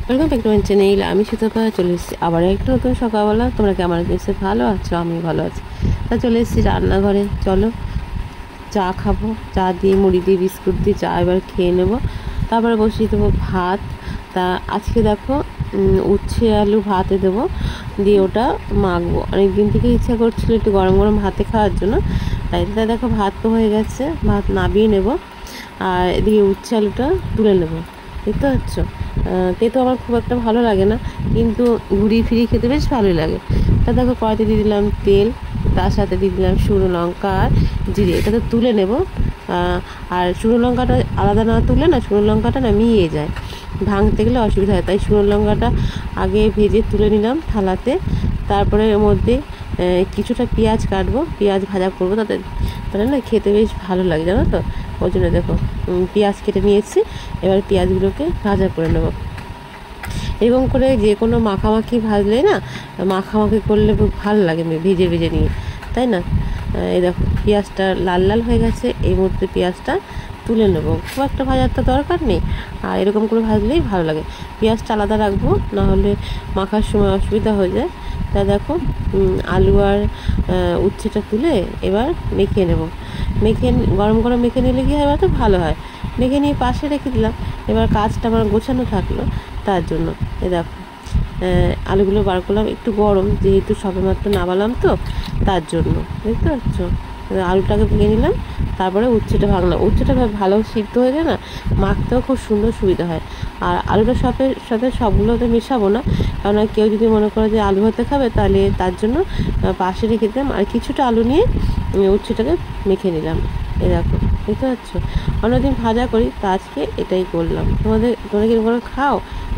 Welcome back to my channel. আমি সুতপা চলে এসেছি আবার একটা নতুন সকালবেলা। তোমরা কেমন আছো? ভালো আছো? আমি ভালো আছি। তা চলে এসেছি রান্নাঘরে। চলো চা খাবো, চা দিয়ে মুড়ি দিয়ে বিস্কুট দিয়ে চা এবার খেয়ে নেবো। তারপরে বসিয়ে দেবো ভাত। তা আজকে দেখো উচ্ছে আলু ভাতে দেবো, দিয়ে ওটা মাখবো। অনেক দিন থেকে ইচ্ছা করছিলো একটু গরম গরম ভাতে খাওয়ার জন্য, তাই দেখো ভাত তো হয়ে গেছে, ভাত নামিয়ে নেবো। আর এদিকে উচ্ছে আলুটা তুলে নেবো। দেখতে পাচ্ছ, তেতো আমার খুব একটা ভালো লাগে না, কিন্তু ঘুরিয়ে ফিরিয়ে খেতে বেশ ভালোই লাগে। তা দেখো কড়াইতে দিয়ে দিলাম তেল, তার সাথে দিয়ে দিলাম শুকনো লঙ্কা আর জিরে। এটা তো তুলে নেব। আর শুকনো লঙ্কাটা আলাদা না তুললে না শুকনো লঙ্কাটা না মিয়ে যায়, ভাঙতে গেলে অসুবিধা হয়। তাই শুকনো লঙ্কাটা আগে ভেজে তুলে নিলাম থালাতে। তারপরে এর মধ্যে কিছুটা পেঁয়াজ কাটবো, পেঁয়াজ ভাজা করবো, তাহলে না খেতে বেশ ভালো লাগে, জানো তো। ওই জন্য দেখো পেঁয়াজ কেটে নিয়েছি। এবার পেঁয়াজগুলোকে ভাজা করে নেব। এরকম করে যে কোনো মাখামাখি ভাজলে না, মাখামাখি করলে খুব ভালো লাগে ভেজে ভেজে নিয়ে, তাই না। এই দেখো পেঁয়াজটা লাল লাল হয়ে গেছে, এই মুহূর্তে পেঁয়াজটা তুলে নেবো। খুব একটা ভাজার তো দরকার নেই, আর এরকম করে ভাজলেই ভালো লাগে। পেঁয়াজটা আলাদা রাখবো, নাহলে মাখার সময় অসুবিধা হয়ে যায়। তা দেখো আলু আর উচ্ছেটা তুলে এবার মেখে নেব। গরম গরম মেখে নিলে কি হয় তো ভালো হয়। মেখে নিয়ে পাশে রেখে দিলাম। এবার কাজটা আমার গোছানো থাকলো, তার জন্য এই দেখো আলুগুলো বার করলাম। একটু গরম, যেহেতু সবেমাত্র নামালাম তো, তার জন্য দেখতে পাচ্ছ। আলুটাকে ভেঙে নিলাম, তারপরে উচ্ছেটা ভাঙলাম। উচ্ছেটা ভালো সিদ্ধ হয়ে যায় না, মাখতেও খুব সুন্দর সুবিধা হয়। আর আলুটা সাথে সবগুলোতে মেশাবো না, কারণ কেউ যদি মনে করে যে আলু ভাতে খাবে, তাহলে তার জন্য পাশে রেখে দিলাম। আর কিছুটা আলু নিয়ে উচ্ছেটাকে মেখে নিলাম। এই দেখো দেখতে পাচ্ছ, অন্যদিন ভাজা করি, তা আজকে এটাই করলাম। তোমরা কিরকম করে খাও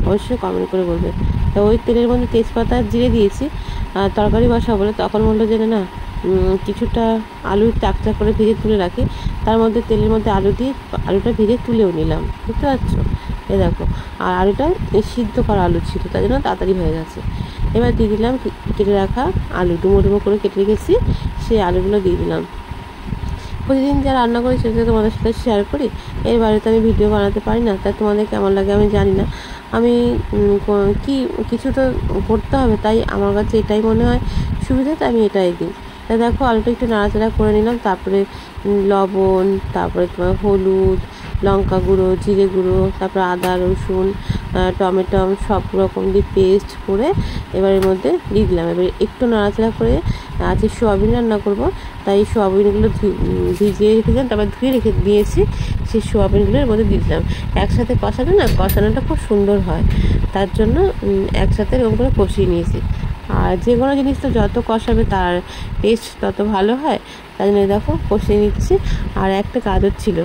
অবশ্যই কমেন্ট করে বলবে। তো ওই তেলের মধ্যে তেজপাতা জিরে দিয়েছি তরকারি বসা বলে, তখন বললো যে না কিছুটা আলু চাকচাক করে ভেজে তুলে রাখি, তার মধ্যে তেলের মধ্যে আলুটা ভেজে তুলেও নিলাম। বুঝতে পারছো? এই দেখো, আর আলুটা সিদ্ধ করা আলু ছিল, তার জন্য তাড়াতাড়ি হয়ে গেছে। এবার দিয়ে দিলাম কেটে রাখা আলু, ডুমো ডুমো করে কেটে রেখেছি, সেই আলুগুলো দিয়ে দিলাম। প্রতিদিন যা রান্না করি সেটা তোমাদের সাথে শেয়ার করি। এর বাড়িতে আমি ভিডিও বানাতে পারি না, তাই তোমাদের কেমন লাগে আমি জানি না। আমি কিছু তো করতে হবে, তাই আমার কাছে এটাই মনে হয় সুবিধা, তাই আমি এটাই দিই। তাই দেখো আলুটা একটু নাড়াচাড়া করে নিলাম, তারপরে লবণ, তারপরে তোমার হলুদ, লঙ্কা গুঁড়ো, জিরে গুঁড়ো, তারপরে আদা রসুন টমেটো সব রকম দিয়ে পেস্ট করে এবার এর মধ্যে দিয়ে দিলাম। এবার একটু নাড়াচাড়া করে, আজকে সোয়াবিন রান্না করবো, তাই সোয়াবিনগুলো ভিজিয়ে রেখেছিলাম, তারপর ধুয়ে রেখে দিয়েছি। সেই সোয়াবিনগুলো এর মধ্যে দিয়ে দিলাম। একসাথে কষালে না কষানোটা খুব সুন্দর হয়, তার জন্য একসাথে এরকম করে কষিয়ে নিয়েছি। আর যে কোনো জিনিস তো যত কষাবে তার টেস্ট তত ভালো হয়, তাই জন্য দেখো কষিয়ে নিচ্ছি। আর একটা গাজর ছিল,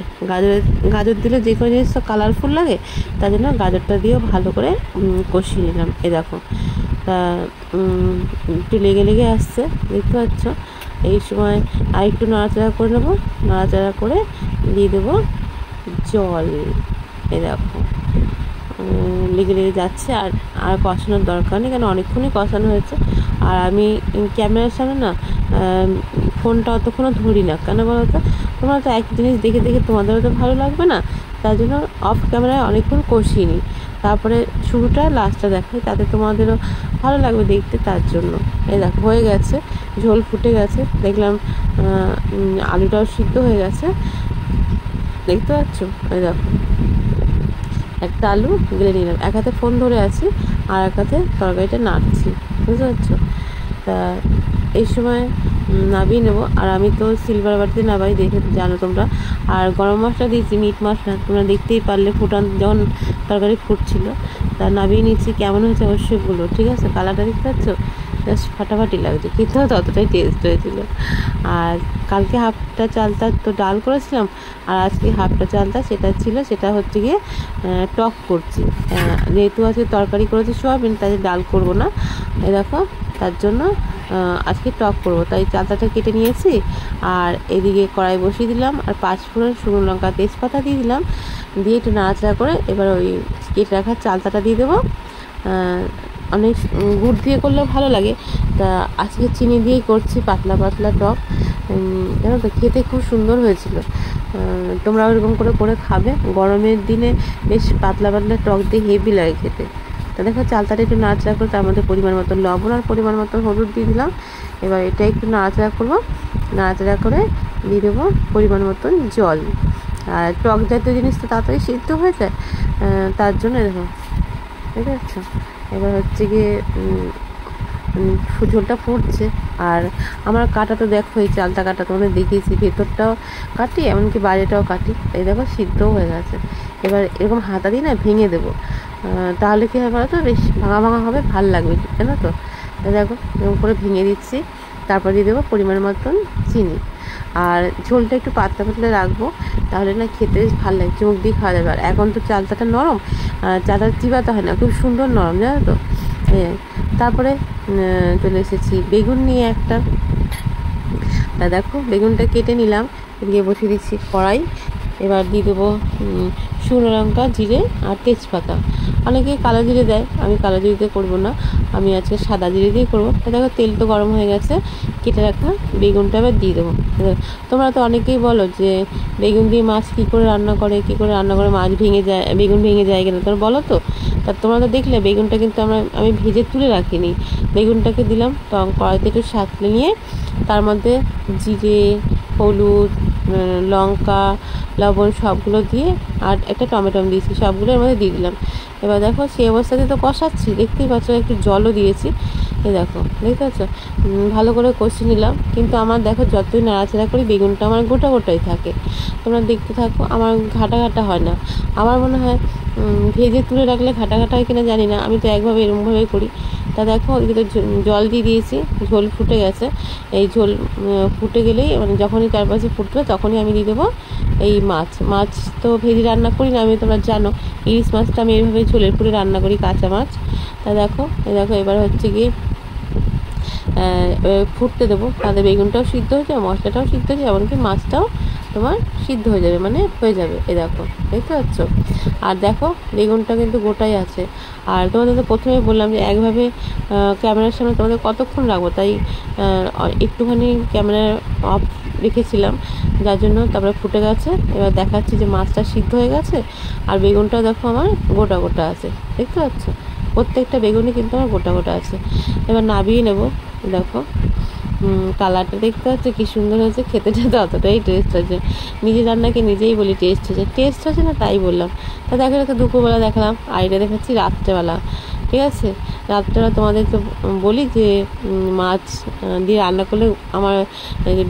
গাজর দিলে যে কোনো জিনিস তো কালারফুল লাগে, তার জন্য গাজরটা দিয়েও ভালো করে কষিয়ে নিলাম। এ দেখো তা একটু লেগে লেগে আসছে, দেখতে পাচ্ছ। এই সময় আর একটু নাড়াচাড়া করে নেবো, নাড়াচাড়া করে দিয়ে দেবো জল। এ দেখো লেগে লেগে যাচ্ছে, আর কষানোর দরকার নেই, কেন অনেকক্ষণই কষানো হয়েছে। আর আমি ক্যামেরার সামনে না ফোনটা অতক্ষণও ধরি না, কেন বলো তো, তোমরা তো এক জিনিস দেখে দেখে তোমাদেরও তো ভালো লাগবে না, তার জন্য অফ ক্যামেরায় অনেকক্ষণ কষিয়ে নিই, তারপরে শুরুটা লাস্টটা দেখাই, তাতে তোমাদেরও ভালো লাগবে দেখতে, তার জন্য। এই দেখো হয়ে গেছে, ঝোল ফুটে গেছে, দেখলাম আলুটাও সিদ্ধ হয়ে গেছে, দেখতে পাচ্ছ। এই দেখো একটা আলু গেলে নিলাম, এক হাতে ফোন ধরে আছি আর এক হাতে তরকারিটা নাড়ছি, বুঝতে পারছো। তা এই সময় নামিয়ে নেবো। আর আমি তো সিলভার বাটিতে নামাই, দেখে জানো তোমরা। আর গরম মশলা দিয়েছি, মিট মশলা, তোমরা দেখতেই পারলে যখন তরকারি ফুটছিল। তা নামিয়ে নিচ্ছি। কেমন হয়েছে অবশ্যই বলো, ঠিক আছে। কালারটা দেখতে পাচ্ছ, জাস্ট ফাটাফাটি লাগছে, কিন্তু ততটাই টেস্ট হয়েছিল। আর কালকে হাফটা চালতা তো ডাল করেছিলাম, আর আজকে হাফটা চালতা সেটা হচ্ছে গিয়ে টক করছি। যেহেতু আজকে তরকারি করেছি সোয়াবিন, তাই ডাল করব না, এই দেখো, তার জন্য আজকে টক করব, তাই চালতাটা কেটে নিয়েছি। আর এদিকে কড়াই বসিয়ে দিলাম, আর 5 ফোড়ন, শুকনো লঙ্কা, তেজপাতা দিয়ে দিলাম, দিয়ে একটু নাড়াচাড়া করে এবার ওই কেটে রাখা চালতাটা দিয়ে দেবো। অনেক গুড় দিয়ে করলে ভালো লাগে, তা আজকে চিনি দিয়েই করছি, পাতলা পাতলা টক, জানো তো খেতে খুব সুন্দর হয়েছিল। তোমরাও এরকম করে করে খাবে, গরমের দিনে বেশ পাতলা পাতলা টক দিয়ে হেভি লাগে খেতে। তো দেখো চালতাটা একটু নাড়াচাড়া করে তার মধ্যে পরিমাণ মতো লবণ আর পরিমাণ মতো হলুদ দিয়ে দিলাম। এবার এটা একটু নাড়াচাড়া করবো, নাড়াচাড়া করে দিয়ে দেবো পরিমাণ মতন জল। আর টক জাতীয় জিনিস তো তাড়াতাড়ি সিদ্ধ হয়ে যায়, তার জন্য দেখো বুঝতে পারছো। এবার হচ্ছে গিয়ে ঝোলটা ফুটছে। আর আমার কাটা তো দেখো, এই চালটা কাটা তোমাদের দেখিয়েছি, ভেতরটাও কাটি এমনকি বাইরেটাও কাটি। এই দেখো সিদ্ধও হয়ে গেছে। এবার এরকম হাতা দিয়ে না ভেঙে দেবো, তাহলে কী হয় বলো তো, বেশ ভাঙা ভাঙা হবে, ভাল লাগবে, জানো তো। দেখো এরকম করে ভেঙে দিচ্ছি। তারপর দিয়ে দেবো পরিমাণ মতন চিনি। আর ঝোলটা একটু পাতলা পাতলা রাখবো, তাহলে না খেতে বেশ ভালো লাগে, চোখ দিয়ে খাওয়া যাবে। আর এখন তো চালতাটা নরম, চালটা চিবাতে হয় না, খুব সুন্দর নরম, জানো তো। তারপরে চলে এসেছি বেগুন নিয়ে একটা। তা দেখো বেগুনটা কেটে নিলাম, দিয়ে বসিয়ে দিচ্ছি কড়াই। এবার দিয়ে দেবো শুকনো লঙ্কা, জিরে আর তেজপাতা। অনেকে কালো জিরে দেয়, আমি কালো জিরে করবো না, আমি আজকে সাদা জিরে দিয়ে করবো। দেখো তেল তো গরম হয়ে গেছে, কেটে রাখা বেগুনটা এবার দিয়ে দেবো। তোমরা তো অনেকেই বলো যে বেগুন দিয়ে মাছ কী করে রান্না করে, কী করে রান্না করে মাছ ভেঙে যায়, বেগুন ভেঙে যায় কেন, তোমরা বলো তো। তা তোমরা তো দেখলে বেগুনটা কিন্তু আমি ভেজে তুলে রাখিনি, বেগুনটাকে দিলাম কড়াইতে একটু সাঁতলে নিয়ে, তার মধ্যে জিরে, হলুদ, লঙ্কা, লবণ সবগুলো দিয়ে, আর একটা টমেটো দিয়েছি, সবগুলো এর মধ্যে দিয়ে দিলাম। এবার দেখো সেই অবস্থাতে তো কষাচ্ছি, দেখতেই পাচ্ছ, একটু জলও দিয়েছি। এই দেখো দেখতে পাচ্ছ, ভালো করে কষিয়ে নিলাম। কিন্তু আমার দেখো যতই নাড়াচাড়া করি বেগুনটা আমার গোটা গোটাই থাকে। তোমরা দেখতে থাকো, আমার ঘাটা ঘাটা হয় না। আমার মনে হয় ভেজে তুলে রাখলে ঘাটা ঘাটা হয় কিনা জানি না, আমি তো একভাবে এরকমভাবেই করি। তা দেখো ওইদিকে তো জল দিয়ে দিয়েছি, ঝোল ফুটে গেছে। এই ঝোল ফুটে গেলেই, মানে যখনই চারপাশে ফুটবে তখনই আমি দিয়ে দেবো এই মাছ তো ভেজে রান্না করি না আমি, তোমরা জানো। ইলিশ মাছটা আমি এইভাবে ঝোলের পুরে রান্না করি, কাঁচা মাছ। তা দেখো এবার হচ্ছে গিয়ে ফুটতে দেবো, তাদের বেগুনটাও সিদ্ধ হয়ে যাবে, মশলাটাও সিদ্ধ হয়ে যাবে, এমনকি মাছটাও তোমার সিদ্ধ হয়ে যাবে, মানে হয়ে যাবে। দেখো দেখতে পাচ্ছ। আর দেখো বেগুনটা কিন্তু গোটাই আছে। আর তোমাদের তো প্রথমে বললাম যে একভাবে ক্যামেরার সামনে তোমাদের কতক্ষণ রাখবো, তাই একটুখানি ক্যামেরা অফ রেখেছিলাম, যার জন্য তারপরে ফুটে গেছে। এবার দেখাচ্ছি যে মাছটা সিদ্ধ হয়ে গেছে, আর বেগুনটাও দেখো আমার গোটা গোটা আছে, দেখতে পাচ্ছ। প্রত্যেকটা বেগুনই কিন্তু আমার গোটা গোটা আছে। এবার নাবিয়ে নেব। দেখো কালারটা দেখতে হচ্ছে কি সুন্দর হয়েছে, খেতে খেতে অতটাই টেস্ট হয়েছে। নিজে রান্নাকে নিজেই বলি টেস্ট হয়েছে না, তাই বললাম। তা দেখো এটা দুপুরবেলা দেখালাম, আর এটা দেখাচ্ছি রাত্রেবেলা, ঠিক আছে। রাত্রেবেলা তোমাদেরকে বলি যে মাছ দিয়ে রান্না করলে আমার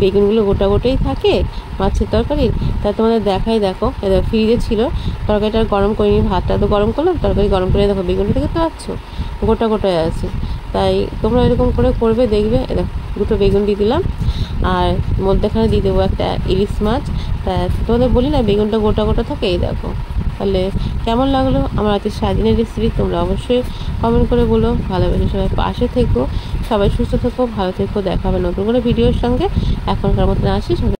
বেগুনগুলো গোটা গোটাই থাকে মাছের তরকারি। তা তোমাদের দেখাই, দেখো ফ্রিজে ছিল, তরকারিটা গরম করিনি, ভাতটা তো গরম করলাম, তরকারি গরম করে দেখো বেগুনটা দেখতে পাচ্ছ গোটা গোটায় আছে। তাই তোমরা এরকম করে করবে, দেখবে। দেখো দুটো বেগুন দিয়ে দিলাম, আর মধ্যেখানে দিয়ে দেবো একটা ইলিশ মাছ। তা তোমাদের বলি না বেগুনটা গোটা গোটা থাকে। এই দেখো, তাহলে কেমন লাগলো আমার আজকে সারাদিনের রেসিপি, তোমরা অবশ্যই কমেন্ট করে বলো। ভালোবেসে সবাই পাশে থেকো, সবাই সুস্থ থেকো, ভালো থেকো। দেখা হবে নতুন করে ভিডিওর সঙ্গে। এখনকার মতন আসি।